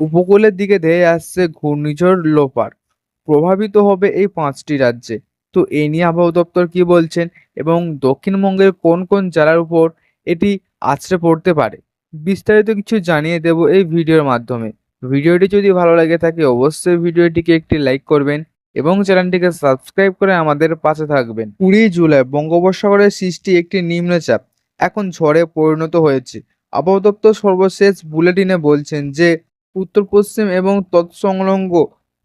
উপকূলের দিকে ধেয়ে আসছে ঘূর্ণিঝড় লোপার। প্রভাবিত হবে এই ৫টি রাজ্যে। তো এই নিয়ে আবহাওয়া দপ্তর কি বলছেন এবং দক্ষিণবঙ্গের কোন কোন জেলার উপর এটি আছড়ে পড়তে পারে, বিস্তারিত কিছু জানিয়ে দেব এই ভিডিওর মাধ্যমে। ভিডিওটি যদি ভালো লাগে থাকে অবশ্যই ভিডিওটিকে একটি লাইক করবেন এবং চ্যানেলটিকে সাবস্ক্রাইব করে আমাদের পাশে থাকবেন। ২০ জুলাই বঙ্গোপসাগরের সৃষ্টি একটি নিম্নচাপ এখন ঝড়ে পরিণত হয়েছে। আবহাওয়া দপ্তর সর্বশেষ বুলেটিনে বলছেন যে উত্তর পশ্চিম এবং তৎসংলগ্ন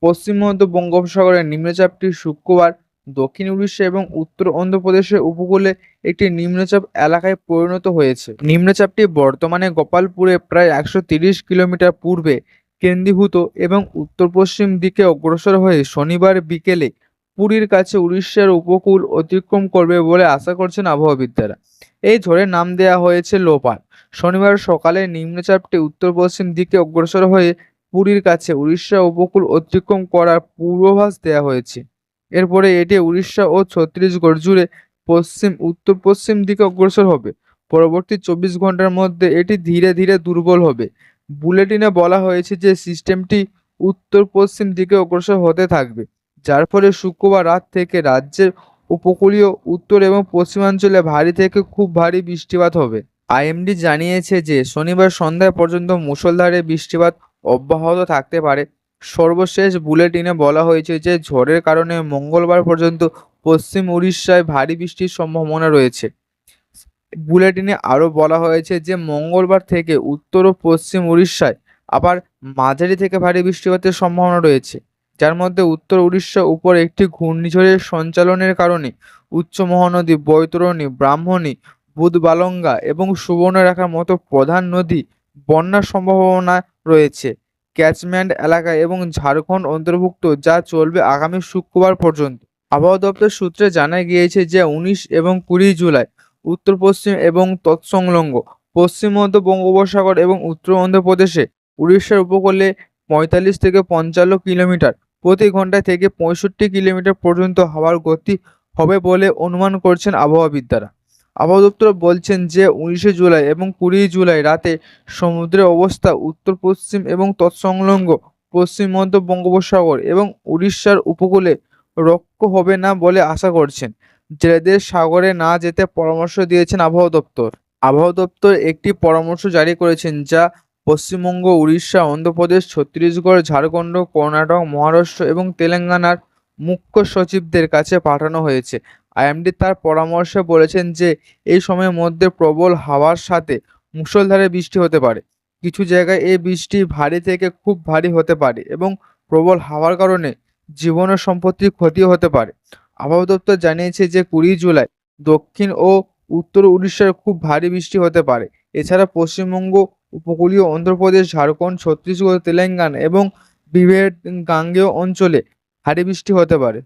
পশ্চিম মধ্য বঙ্গোপসাগরের নিম্নচাপটি শুক্রবার দক্ষিণ উড়িষ্যা এবং উত্তর অন্ধ্রপ্রদেশের উপকূলে একটি নিম্নচাপ এলাকায় পরিণত হয়েছে। নিম্নচাপটি বর্তমানে গোপালপুরে প্রায় ১৩০ কিলোমিটার পূর্বে কেন্দ্রীভূত এবং উত্তর পশ্চিম দিকে অগ্রসর হয়ে শনিবার বিকেলে পুরীর কাছে উড়িষ্যার উপকূল অতিক্রম করবে বলে আশা করছেন আবহাওয়াবিদরা। এই ঝড়ের নাম দেওয়া হয়েছে লোপার। শনিবার সকালে নিম্নচাপটি উত্তর পশ্চিম দিকে অগ্রসর হয়ে পুরীর কাছে উড়িষ্যা উপকূল অতিক্রম করার পূর্বাভাস দেওয়া হয়েছে। এরপরে এটি উড়িষ্যা ও ছত্তিশগড় জুড়ে পশ্চিম উত্তর পশ্চিম দিকে অগ্রসর হবে। পরবর্তী ২৪ ঘন্টার মধ্যে এটি ধীরে ধীরে দুর্বল হবে। বুলেটিনে বলা হয়েছে যে সিস্টেমটি উত্তর পশ্চিম দিকে অগ্রসর হতে থাকবে, যার ফলে শুক্রবার রাত থেকে রাজ্যের উপকূলীয় উত্তর এবং পশ্চিমাঞ্চলে ভারী থেকে খুব ভারী বৃষ্টিপাত হবে। আইএমডি জানিয়েছে যে শনিবার সন্ধ্যা পর্যন্ত মুষলধারে বৃষ্টিপাত অব্যাহত থাকতে পারে। সর্বশেষ বুলেটিনে বলা হয়েছে যে ঝড়ের কারণে মঙ্গলবার পর্যন্ত পশ্চিম উড়িষ্যায় ভারী বৃষ্টির সম্ভাবনা রয়েছে। বুলেটিনে আরও বলা হয়েছে যে মঙ্গলবার থেকে উত্তর ও পশ্চিম উড়িষ্যায় আবার মাঝারি থেকে ভারী বৃষ্টিপাতের সম্ভাবনা রয়েছে, যার মধ্যে উত্তর উড়িষ্যার উপর একটি ঘূর্ণিঝড়ের সঞ্চালনের কারণে উচ্চ মহানদী বৈতরণী, ব্রাহ্মণী, বুধবালঙ্গা এবং সুবর্ণরেখার মতো প্রধান নদী বন্যার সম্ভাবনা রয়েছে। ক্যাচমেন্ট এলাকা এবং ঝাড়খণ্ড অন্তর্ভুক্ত, যা চলবে আগামী শুক্রবার পর্যন্ত। আবহাওয়া দপ্তর সূত্রে জানা গিয়েছে যে ১৯ এবং ২০ জুলাই উত্তর পশ্চিম এবং তৎসংলগ্ন পশ্চিম মধ্য বঙ্গোপসাগর এবং উত্তর অন্ধ্রপ্রদেশে উড়িষ্যার উপকূলে ৪৫ থেকে ৫৫ কিলোমিটার প্রতি ঘন্টা থেকে ৬৫ কিলোমিটার পর্যন্ত হাওয়ার গতি হবে বলে অনুমান করছেন আবহাওয়াবিদরা। আবহাওয়া দপ্তর বলছেন যে ১৯ জুলাই এবং ২০ জুলাই রাতে সমুদ্রের অবস্থা উত্তর পশ্চিম এবং তৎসংলগ্ন পশ্চিম মধ্য বঙ্গোপসাগর এবং উড়িষ্যার উপকূলে রক্ষ হবে না বলে আশা করছেন। জেলেদের সাগরে না যেতে পরামর্শ দিয়েছেন আবহাওয়া দপ্তর। আবহাওয়া দপ্তর একটি পরামর্শ জারি করেছেন, যা পশ্চিমবঙ্গ, উড়িষ্যা, অন্ধ্রপ্রদেশ, ছত্তিশগড়, ঝাড়খণ্ড, কর্ণাটক, মহারাষ্ট্র এবং তেলেঙ্গানার মুখ্য সচিবদের কাছে পাঠানো হয়েছে। আইএমডি তার পরামর্শে বলেছেন যে এই সময়ের মধ্যে প্রবল হাওয়ার সাথে মুষলধারে বৃষ্টি হতে পারে। কিছু জায়গায় এই বৃষ্টি ভারী থেকে খুব ভারী হতে পারে এবং প্রবল হাওয়ার কারণে জীবন ও সম্পত্তির ক্ষতিও হতে পারে। আবহাওয়া দপ্তর জানিয়েছে যে ২০ জুলাই দক্ষিণ ও উত্তর উড়িষ্যার খুব ভারী বৃষ্টি হতে পারে। এছাড়া পশ্চিমবঙ্গ, উপকূলীয় অন্ধ্রপ্রদেশ, ঝাড়খণ্ড, ছত্তিশগড়, তেলেঙ্গানা এবং বিভের গাঙ্গেয় অঞ্চলে ভারী বৃষ্টি হতে পারে।